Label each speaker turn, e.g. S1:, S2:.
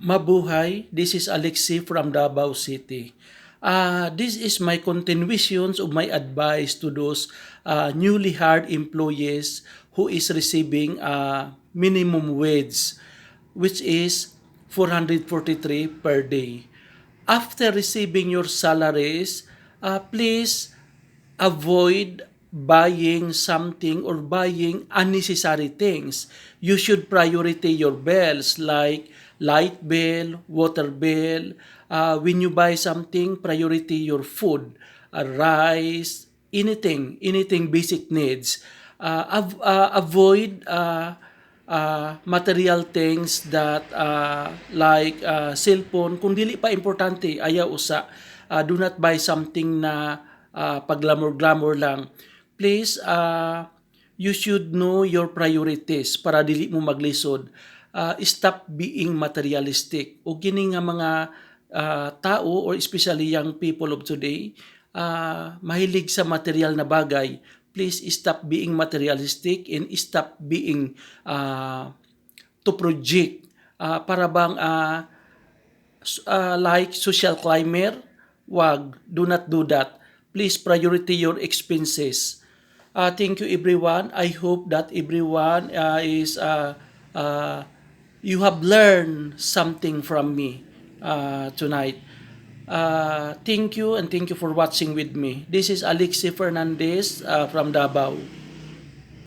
S1: Mabuhay, this is Alexi from Davao City. This is my continuations of my advice to those newly hired employees who is receiving minimum wage, which is 443 per day. After receiving your salaries, please avoid buying something or buying unnecessary things. You should priority your bills like light bill, water bill. When you buy something, priority your food, rice, anything basic needs. Avoid material things that like cellphone. Kung dili pa importante, ayaw usa. Do not buy something na pag-glamour-glamour lang. Please, you should know your priorities para dili mo maglisod. Stop being materialistic. O gini nga mga tao or especially young people of today, mahilig sa material na bagay. Please stop being materialistic and stop being to project. Para bang like social climber, wag, do not do that. Please priority your expenses. Thank you everyone. I hope that everyone you have learned something from me tonight. Thank you and thank you for watching with me. This is Alexi Fernandez from Davao.